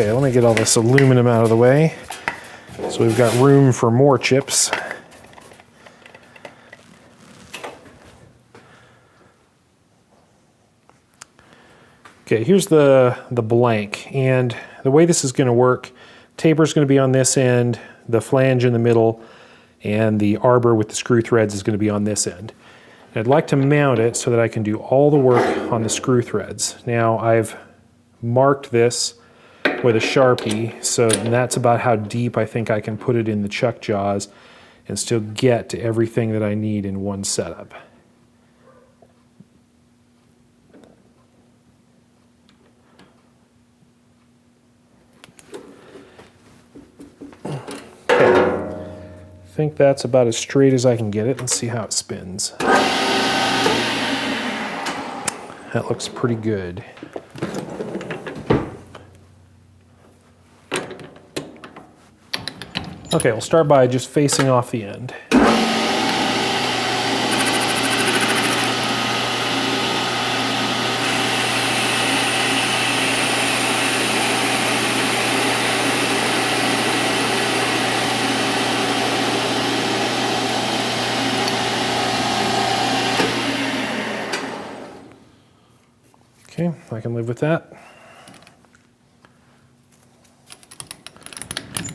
Okay, let me get all this aluminum out of the way. So we've got room for more chips. Okay, here's the blank, and the way this is going to work, taper is going to be on this end, the flange in the middle, and the arbor with the screw threads is going to be on this end. And I'd like to mount it so that I can do all the work on the screw threads. Now I've marked this with a Sharpie, so that's about how deep I think I can put it in the chuck jaws and still get to everything that I need in one setup. I think that's about as straight as I can get it. Let's see how it spins. That looks pretty good. Okay, we'll start by just facing off the end. Okay, I can live with that.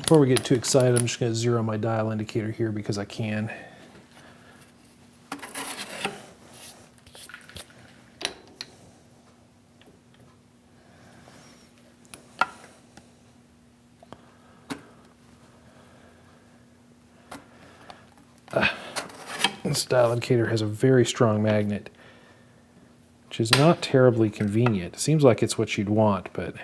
Before we get too excited, I'm just going to zero my dial indicator here because I can. This dial indicator has a very strong magnet, which is not terribly convenient. It seems like it's what you'd want, but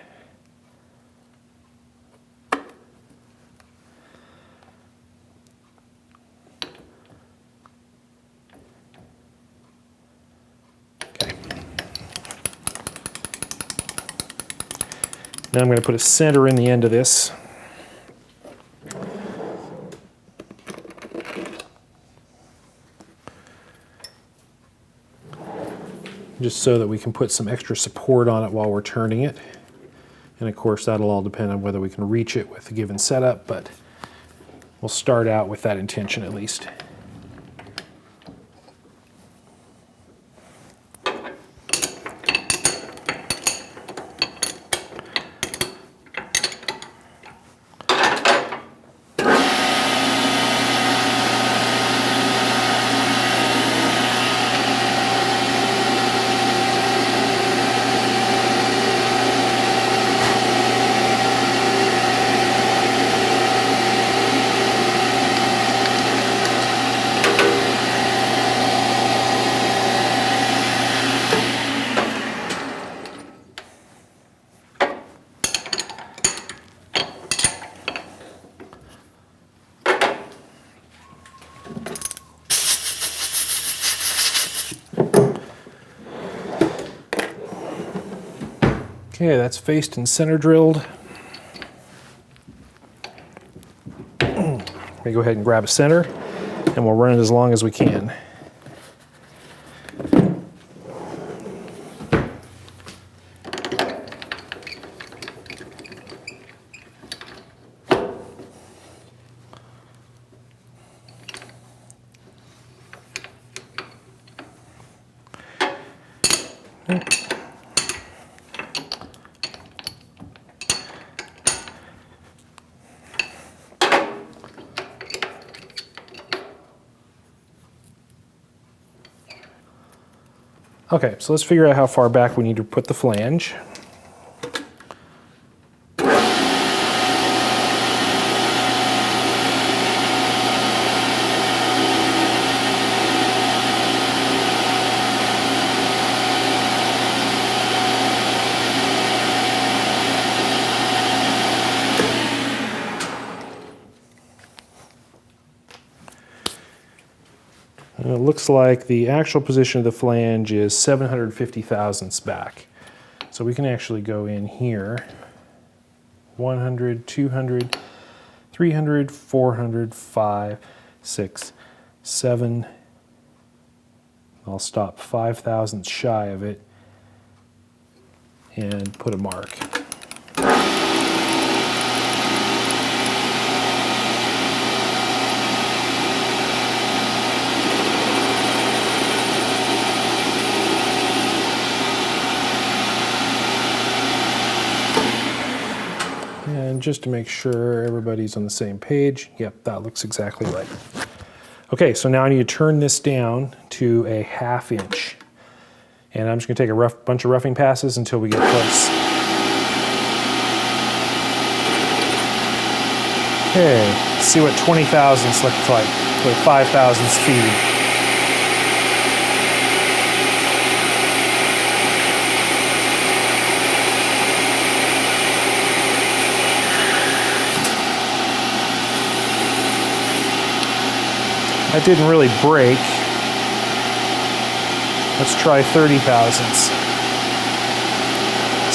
okay. Now I'm going to put a center in the end of this. Just so that we can put some extra support on it while we're turning it. And of course that'll all depend on whether we can reach it with a given setup, but we'll start out with that intention at least. Okay, that's faced and center drilled. Let me go ahead and grab a center, and we'll run it as long as we can. Okay, so let's figure out how far back we need to put the flange. And it looks like the actual position of the flange is 750 thousandths back. So we can actually go in here, 100, 200, 300, 400, 5, 6, 7. I'll stop 5 thousandths shy of it and put a mark. just to make sure everybody's on the same page. Yep, that looks exactly right. Okay, so now I need to turn this down to a 1/2 inch. And I'm just gonna take a bunch of roughing passes until we get close. Okay, let's see what 20 thousandths looks like with 5 thousandths feed. That didn't really break. Let's try 30 thousandths.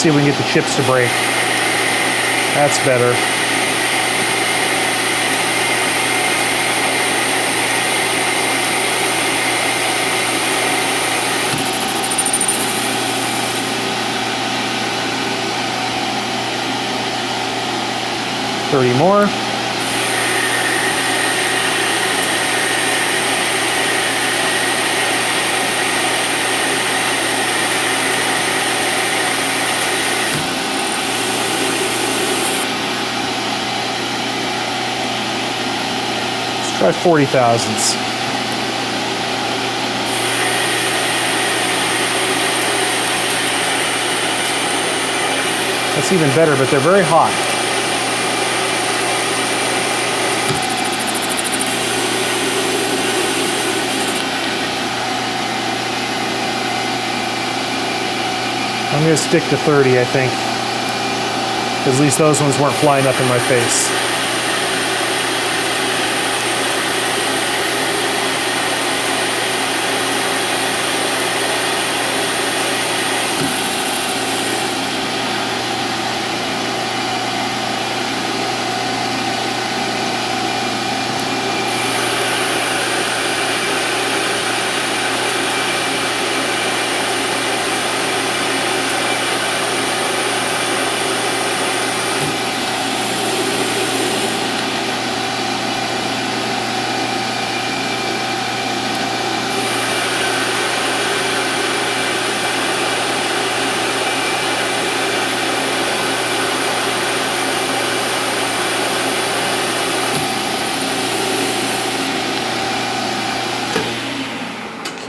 See if we can get the chips to break. That's better. $30 more. Try 40 thousandths. That's even better, but they're very hot. I'm going to stick to 30, I think. At least those ones weren't flying up in my face.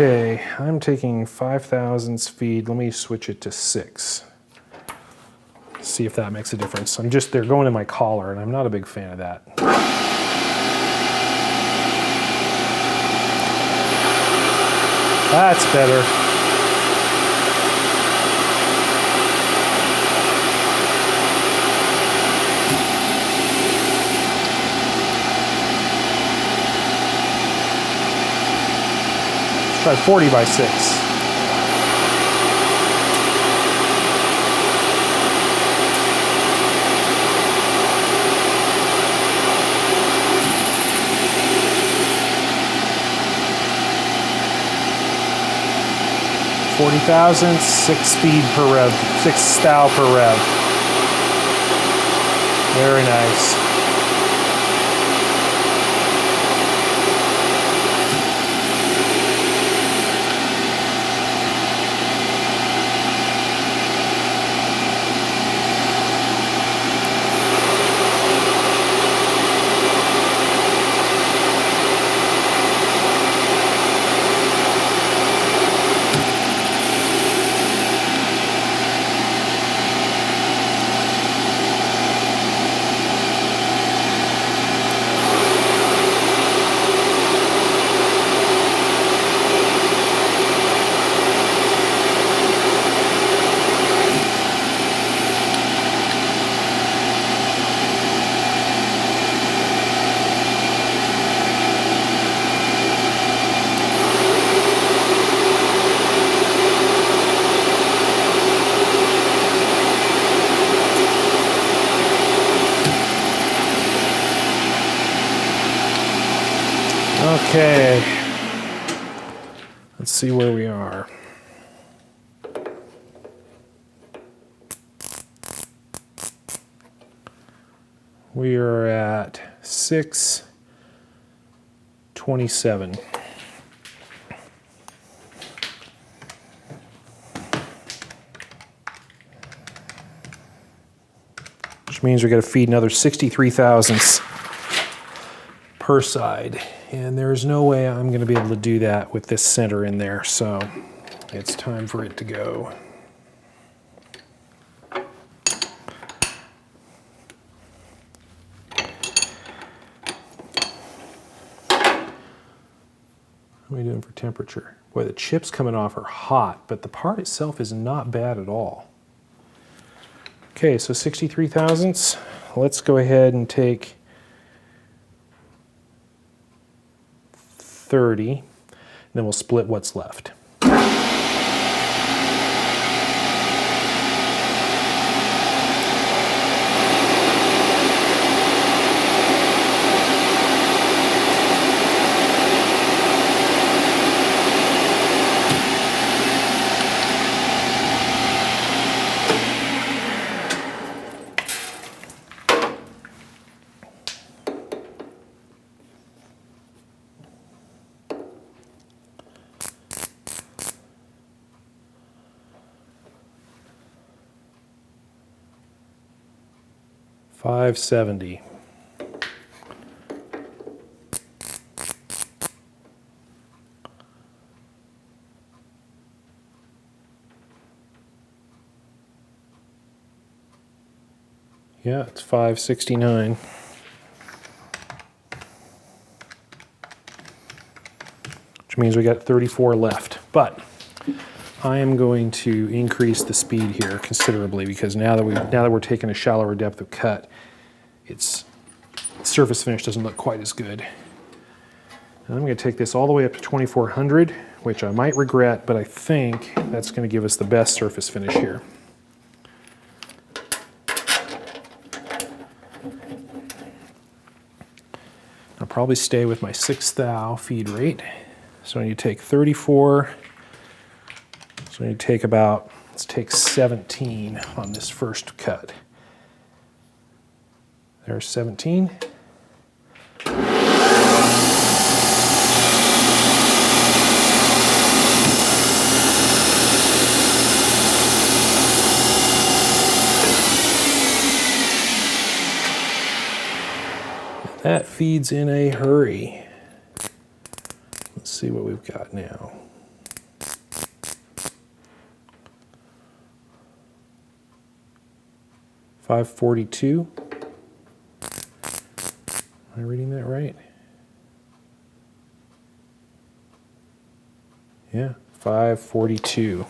Okay, I'm taking 5 thousandths feed. Let me switch it to 6. See if that makes a difference. They're going in my collar, and I'm not a big fan of that. That's better. Try 40 by 6. $40 thousandths, 6 speed per rev, 6 thou per rev. Very nice. Okay, let's see where we are. We are at 627. which means we got to feed another 63 thousandths per side. And there's no way I'm going to be able to do that with this center in there, so it's time for it to go. What are we doing for temperature? Boy, the chips coming off are hot, but the part itself is not bad at all. Okay, so 63 thousandths. Let's go ahead and take 30, and then we'll split what's left. $570. Yeah, it's $569. Which means we got 34 left. But I am going to increase the speed here considerably because now that we're taking a shallower depth of cut, its surface finish doesn't look quite as good. And I'm going to take this all the way up to 2400, which I might regret, but I think that's going to give us the best surface finish here. I'll probably stay with my 6 thou feed rate. So when you take 34, so you take about, let's take 17 on this first cut. There's 17. That feeds in a hurry. Let's see what we've got now. $542. Am I reading that right? Yeah, 542.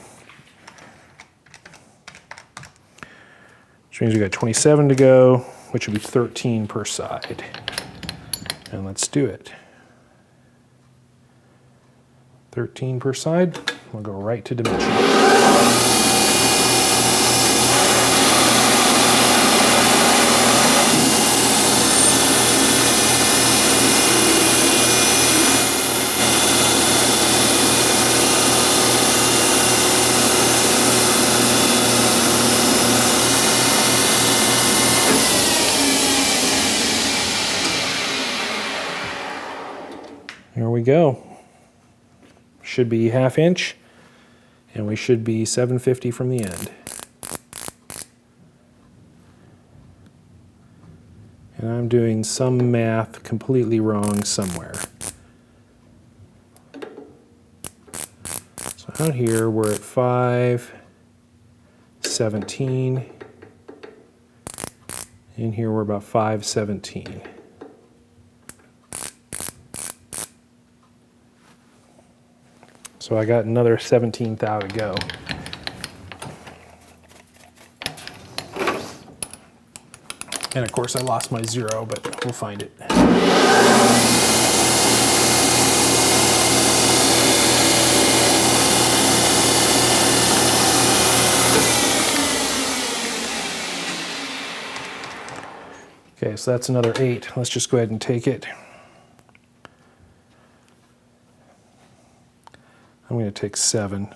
Which means we got 27 to go, which would be 13 per side. And let's do it. 13 per side. We'll go right to dimension. Here we go. Should be 1/2 inch, and we should be 750 from the end. And I'm doing some math completely wrong somewhere. So out here we're at 517. In here we're about 517. So I got another 17 thou to go. And of course I lost my 0, but we'll find it. Okay, so that's another 8. Let's just go ahead and take it. I'm going to take 7.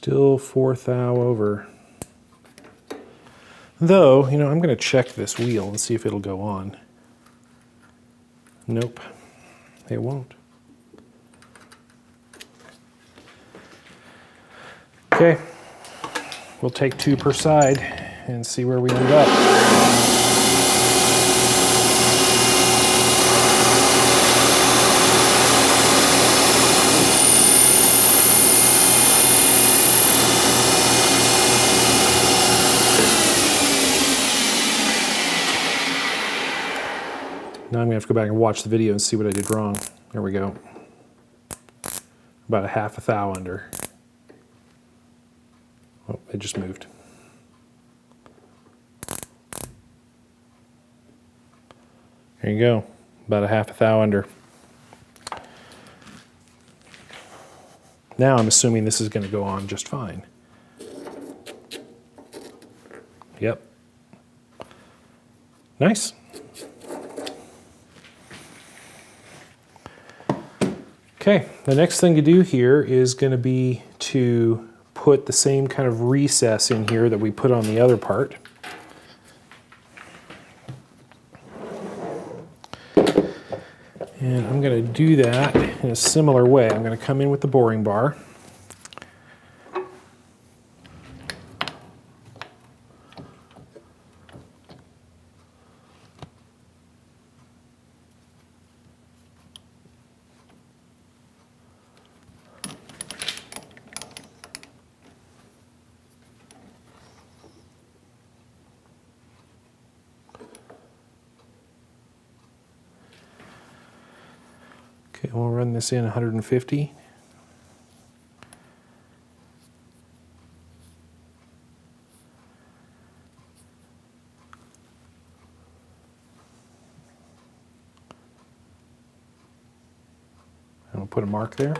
Still 4 thou over. Though, you know, I'm going to check this wheel and see if it'll go on. Nope, it won't. Okay, we'll take 2 per side and see where we end up. Now I'm going to have to go back and watch the video and see what I did wrong. There we go. About a 1/2 thou under. Oh, it just moved. There you go. About a 1/2 thou under. Now I'm assuming this is going to go on just fine. Yep. Nice. Okay, the next thing to do here is going to be to put the same kind of recess in here that we put on the other part. And I'm going to do that in a similar way. I'm going to come in with the boring bar. Okay, we'll run this in 150. And we'll put a mark there.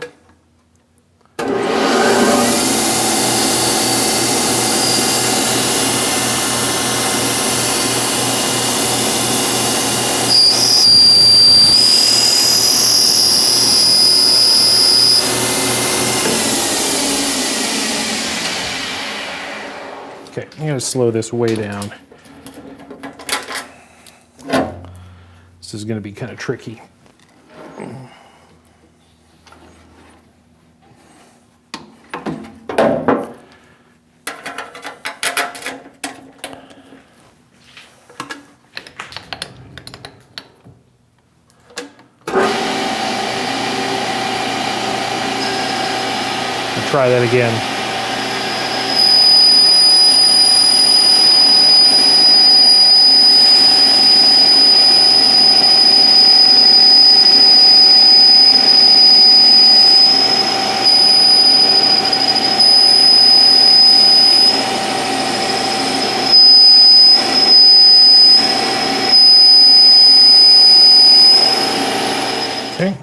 Okay, I'm going to slow this way down. This is going to be kind of tricky. I'll try that again. Okay.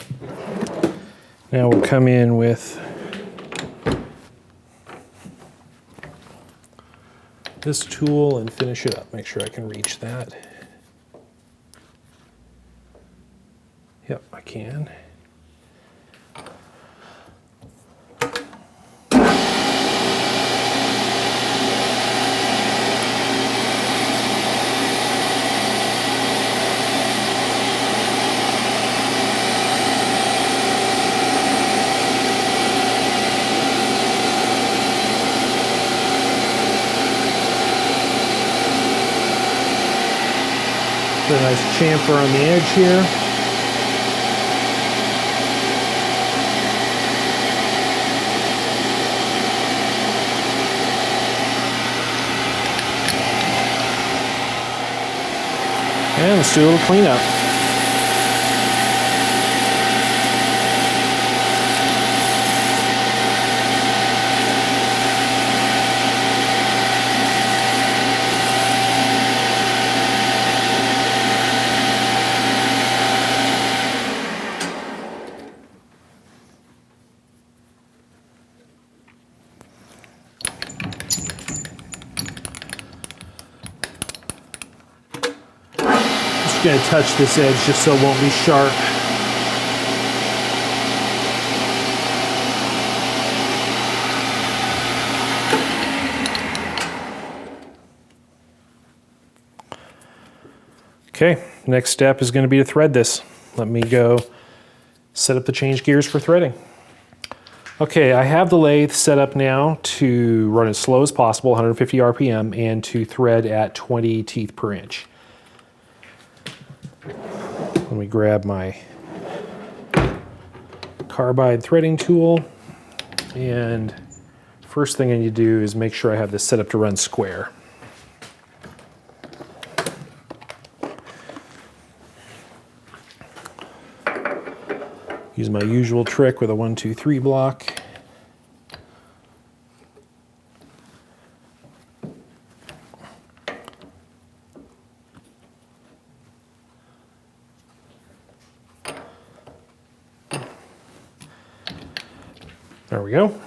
Now we'll come in with this tool and finish it up. Make sure I can reach that. Yep, I can. Put a nice chamfer on the edge here. And let's do a little cleanup. Going to touch this edge just so it won't be sharp. Okay, next step is going to be to thread this. Let me go set up the change gears for threading. Okay, I have the lathe set up now to run as slow as possible, 150 RPM, and to thread at 20 teeth per inch. Let me grab my carbide threading tool, and first thing I need to do is make sure I have this set up to run square. Use my usual trick with a 1, 2, 3 block. There we go.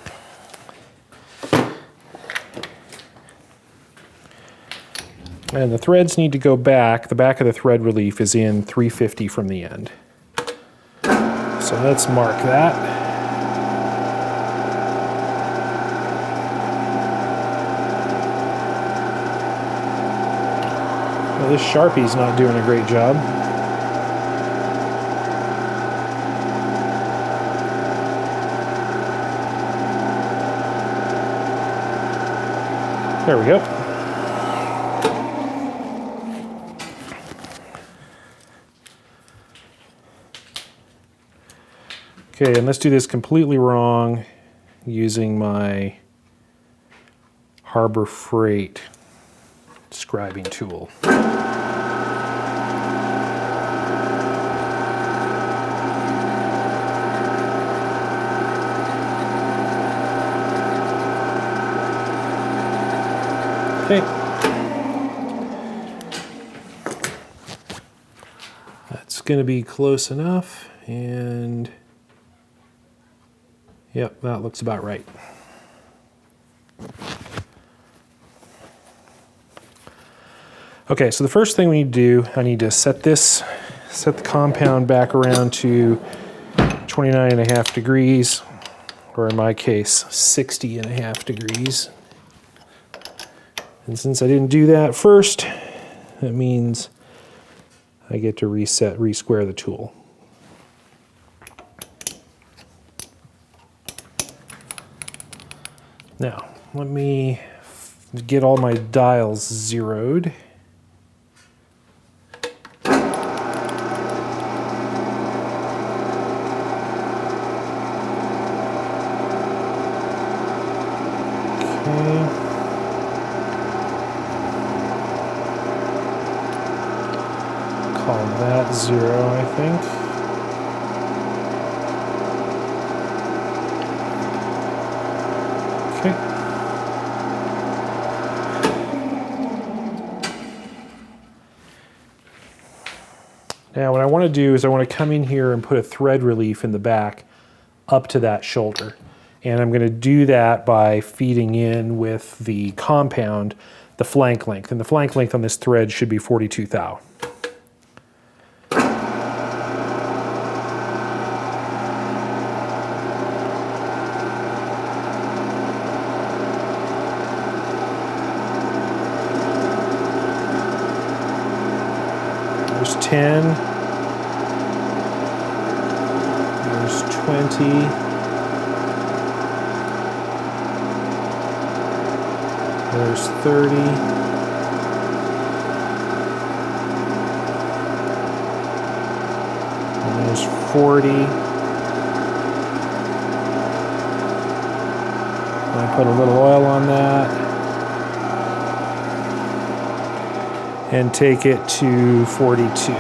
And the threads need to go back. The back of the thread relief is in 350 from the end. So let's mark that. Well, this Sharpie's not doing a great job. There we go. Okay, and let's do this completely wrong using my Arbor Freight scribing tool. Okay. That's going to be close enough, and yep, that looks about right. Okay, so the first thing we need to do, I need to set the compound back around to 29.5 degrees, or in my case, 60.5 degrees. And since I didn't do that first, that means I get to resquare the tool. Now, let me get all my dials zeroed. Okay. Call that 0, I think. Okay. Now what I want to do is I want to come in here and put a thread relief in the back up to that shoulder. And I'm going to do that by feeding in with the compound the flank length. And the flank length on this thread should be 42 thou. There's 10. There's 20. There's 30. And there's 40. I put a little oil on that. And take it to 42.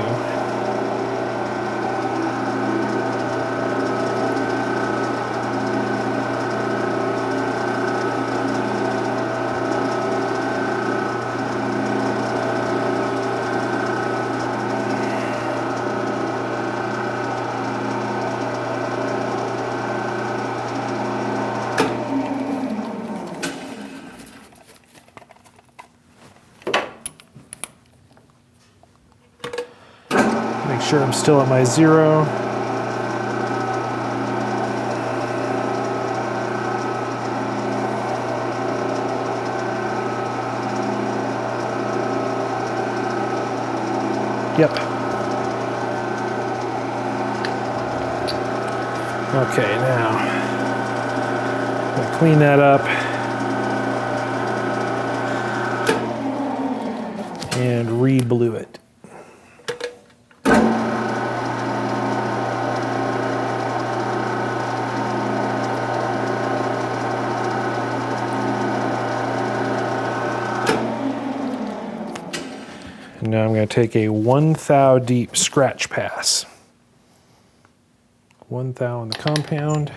Make sure I'm still at my 0. Yep. Okay, now I'm gonna clean that up and re-blue it. And now I'm going to take a 1 thou deep scratch pass. 1 thou on the compound.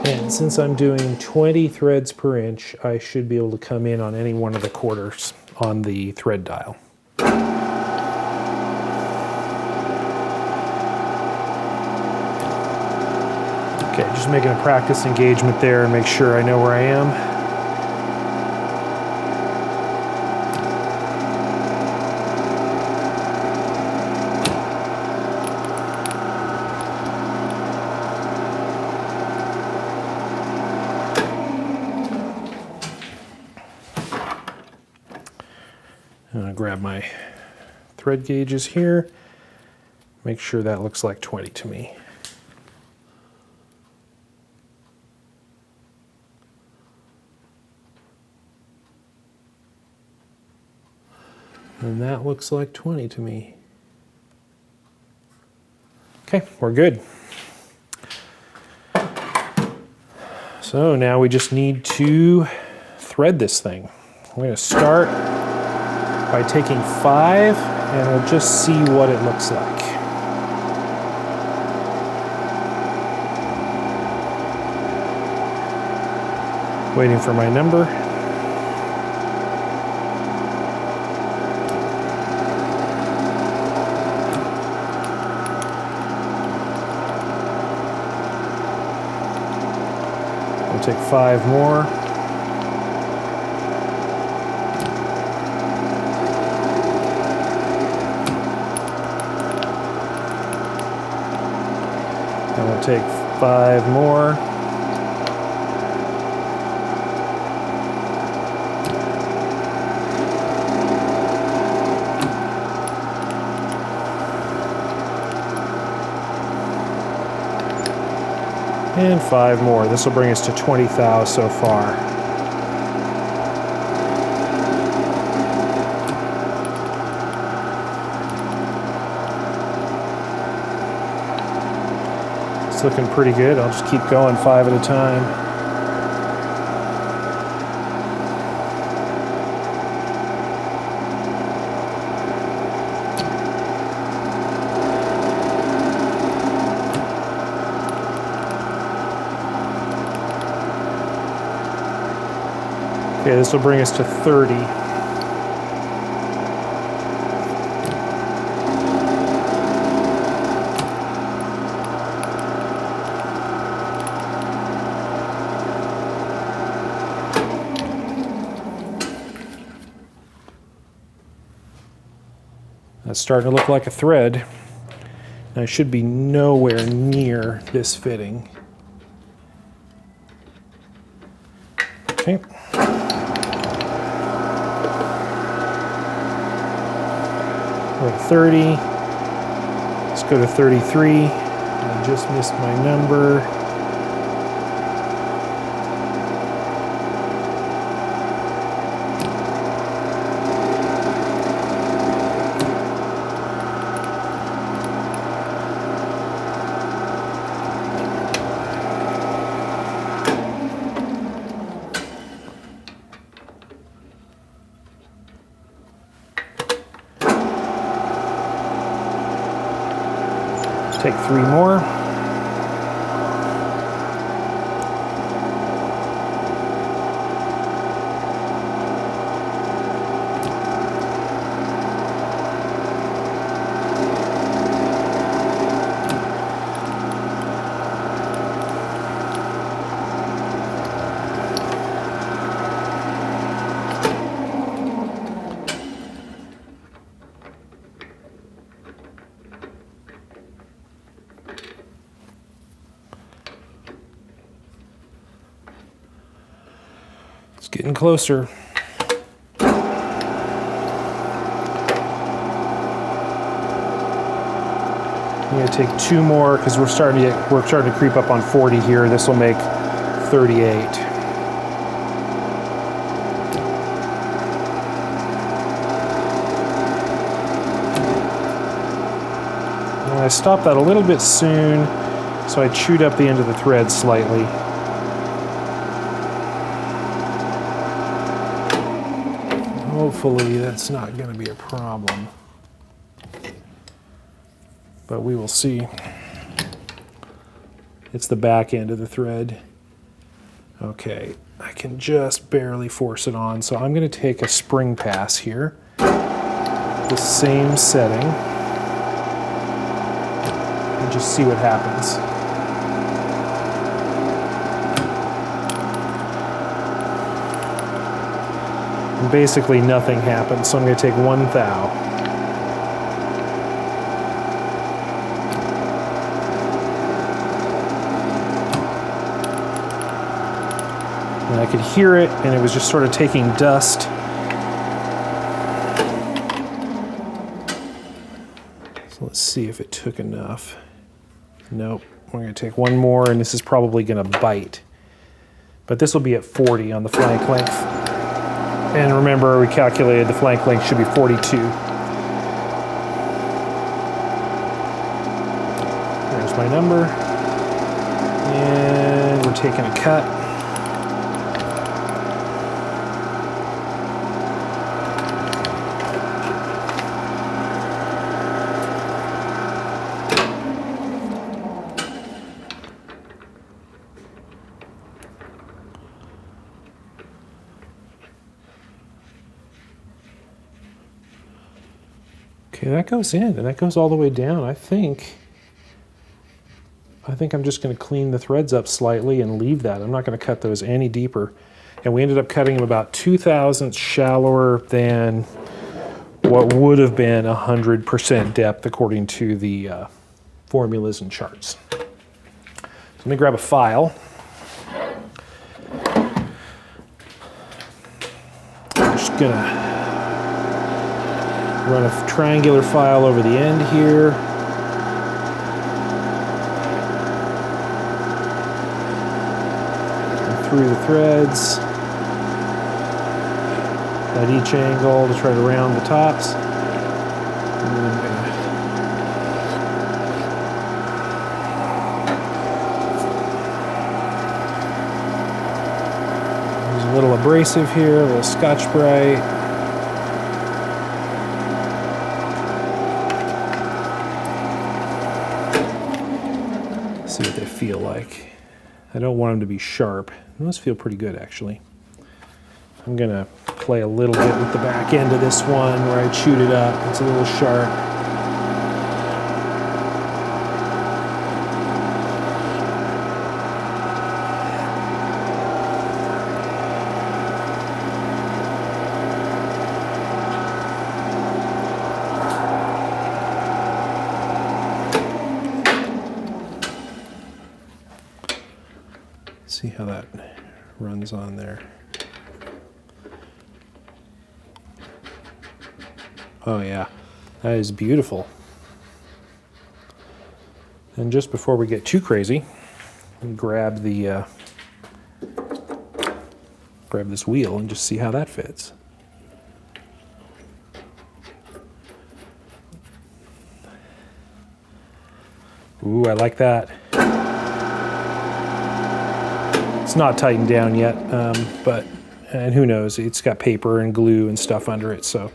And since I'm doing 20 threads per inch, I should be able to come in on any one of the quarters on the thread dial. Okay, just making a practice engagement there and make sure I know where I am. I'm going to grab my thread gauges here, make sure that looks like 20 to me. And that looks like 20 to me. Okay, we're good. So now we just need to thread this thing. I'm going to start by taking 5 and we'll just see what it looks like. Waiting for my number. I'll take 5 more. And we'll take 5 more. And 5 more. This will bring us to 20 thou so far. It's looking pretty good. I'll just keep going 5 at a time. Okay, this will bring us to 30. That's starting to look like a thread. And I should be nowhere near this fitting. Okay. 30. Let's go to 33. I just missed my number. Take 3 more. It's getting closer. I'm going to take 2 more because we're starting to creep up on 40 here. This will make 38. And I stopped that a little bit soon, so I chewed up the end of the thread slightly. Hopefully that's not going to be a problem, but we will see. It's the back end of the thread. Okay, I can just barely force it on, so I'm going to take a spring pass here, the same setting, and just see what happens. And basically nothing happens, so I'm going to take 1 thou. And I could hear it, and it was just sort of taking dust. So let's see if it took enough. Nope. We're going to take 1 more, and this is probably going to bite. But this will be at 40 on the flank length. And remember, we calculated the flank length should be 42. There's my number. And we're taking a cut. Okay, that goes in, and that goes all the way down. I think I'm just going to clean the threads up slightly and leave that. I'm not going to cut those any deeper. And we ended up cutting them about 2 thousandths shallower than what would have been 100% depth according to the formulas and charts. So let me grab a file. I'm just going to run a triangular file over the end here. And through the threads at each angle to try to round the tops. And then I'm gonna use a little abrasive here, a little Scotch-Brite. See what they feel like. I don't want them to be sharp. Those feel pretty good, actually. I'm gonna play a little bit with the back end of this one where I chewed it up. It's a little sharp. See how that runs on there. Oh yeah, that is beautiful. And just before we get too crazy, grab the grab this wheel and just see how that fits. Ooh, I like that. It's not tightened down yet, and who knows, it's got paper and glue and stuff under it, so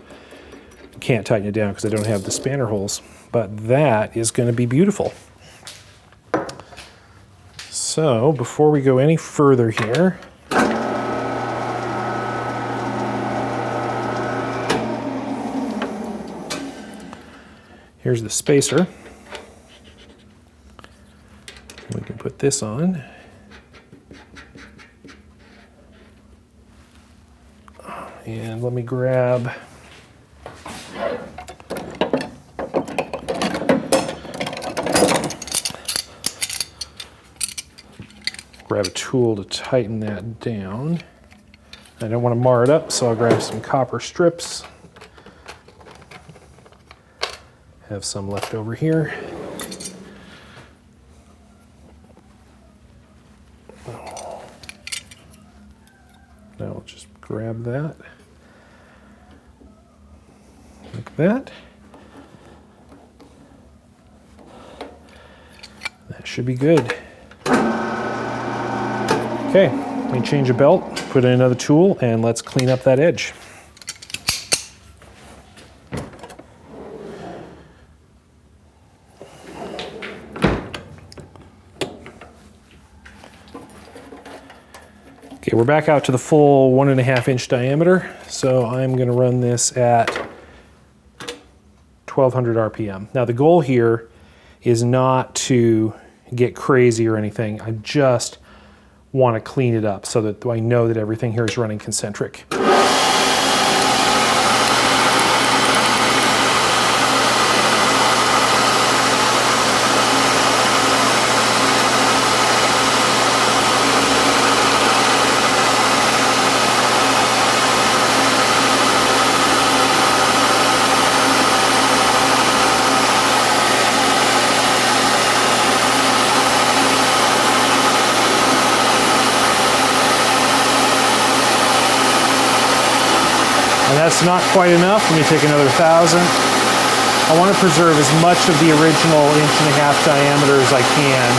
I can't tighten it down because I don't have the spanner holes. But that is going to be beautiful. So before we go any further here, here's the spacer. We can put this on. And let me grab a tool to tighten that down. I don't want to mar it up, so I'll grab some copper strips. Have some left over here. grab that. Like that. That should be good. Okay, let me change a belt, put in another tool, and let's clean up that edge. Okay, we're back out to the full 1.5 inch diameter, so I'm going to run this at 1200 RPM. Now the goal here is not to get crazy or anything. I just want to clean it up so that I know that everything here is running concentric. And that's not quite enough. Let me take another 1,000. I want to preserve as much of the original 1.5 diameter as I can.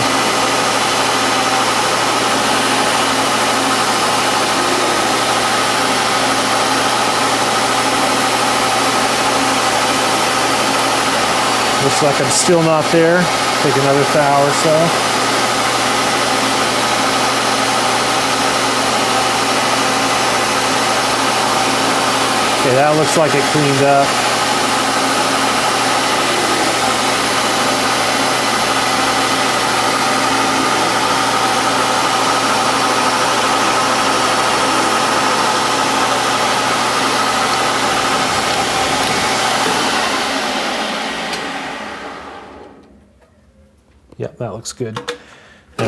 Looks like I'm still not there. Take another 1,000 or so. Okay, that looks like it cleaned up. Yep, that looks good. Now,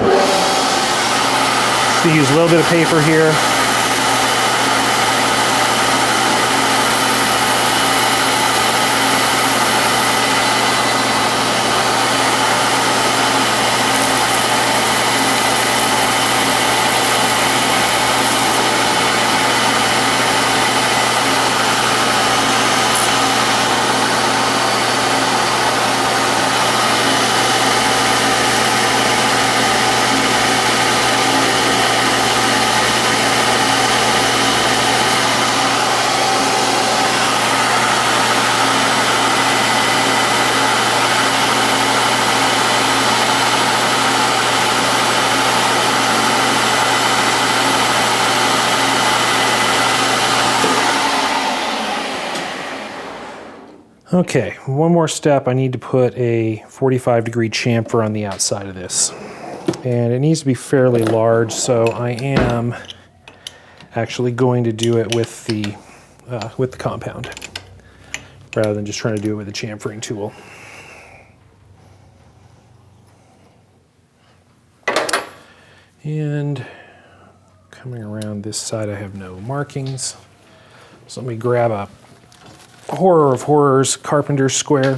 just use a little bit of paper here. Okay, one more step. I need to put a 45-degree chamfer on the outside of this. And it needs to be fairly large, so I am actually going to do it with the compound, rather than just trying to do it with a chamfering tool. And coming around this side, I have no markings. So let me grab a horror of horrors carpenter square.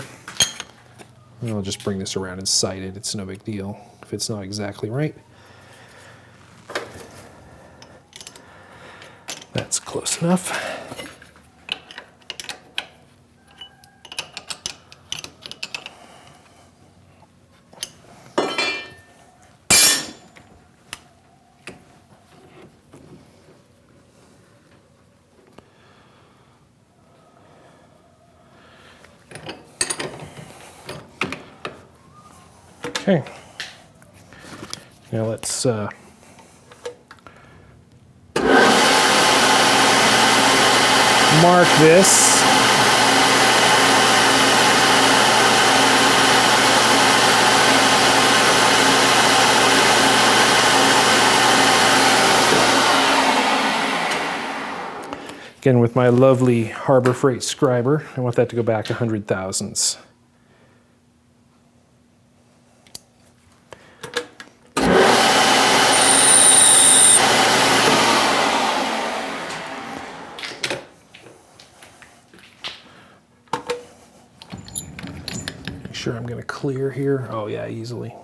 And I'll just bring this around and sight it. It's no big deal if it's not exactly right. That's close enough. Okay, now let's mark this. Again, with my lovely Harbor Freight scriber, I want that to go back 100 thousandths. Sure I'm going to clear here. Oh yeah, easily.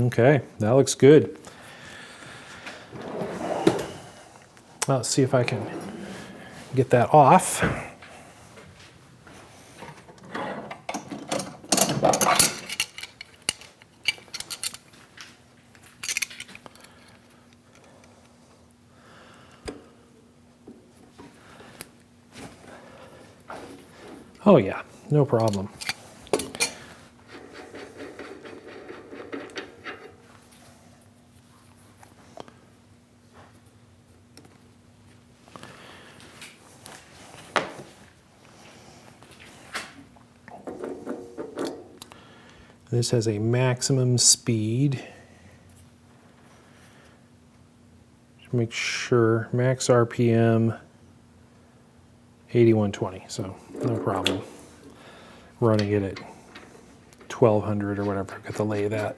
Okay, that looks good. Let's see if I can get that off. Oh yeah, no problem. This has a maximum speed. Just make sure, max RPM 8120, so no problem. Running it at 1200 or whatever, I've got to lay that.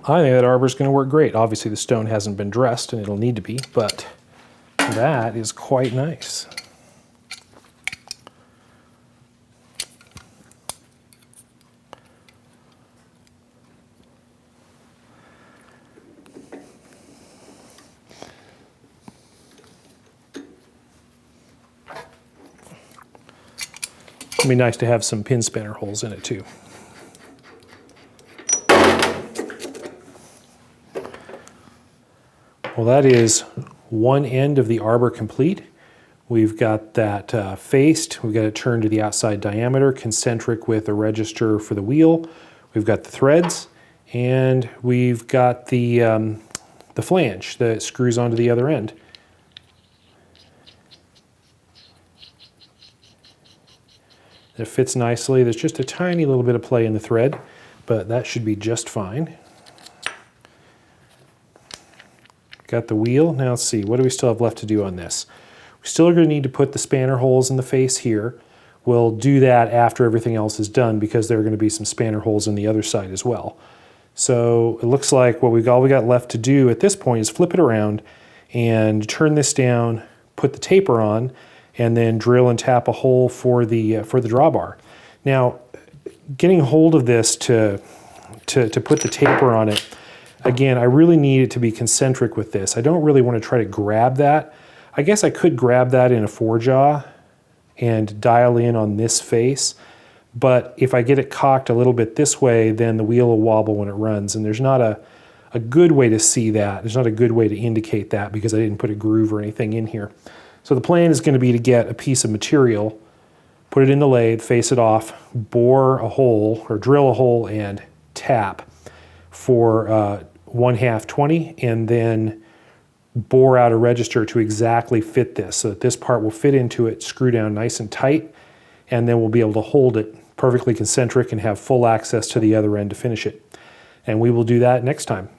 I think that arbor is going to work great. Obviously the stone hasn't been dressed and it'll need to be, but that is quite nice. It'd be nice to have some pin spanner holes in it too. Well, that is one end of the arbor complete. We've got that faced, we've got it turned to the outside diameter, concentric with a register for the wheel. We've got the threads, and we've got the flange that screws onto the other end. It fits nicely. There's just a tiny little bit of play in the thread, but that should be just fine. Got the wheel. Now let's see, what do we still have left to do on this? We still are going to need to put the spanner holes in the face here. We'll do that after everything else is done because there are going to be some spanner holes in the other side as well. So it looks like all we got left to do at this point is flip it around and turn this down, put the taper on, and then drill and tap a hole for the drawbar. Now, getting hold of this to put the taper on it, again, I really need it to be concentric with this. I don't really want to try to grab that. I guess I could grab that in a 4-jaw and dial in on this face, but if I get it cocked a little bit this way, then the wheel will wobble when it runs, and there's not a good way to see that. There's not a good way to indicate that because I didn't put a groove or anything in here. So the plan is going to be to get a piece of material, put it in the lathe, face it off, bore a hole or drill a hole and tap for 1/2 20, and then bore out a register to exactly fit this so that this part will fit into it, screw down nice and tight, and then we'll be able to hold it perfectly concentric and have full access to the other end to finish it. And we will do that next time.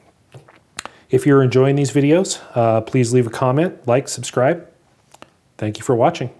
If you're enjoying these videos, please leave a comment, like, subscribe. Thank you for watching.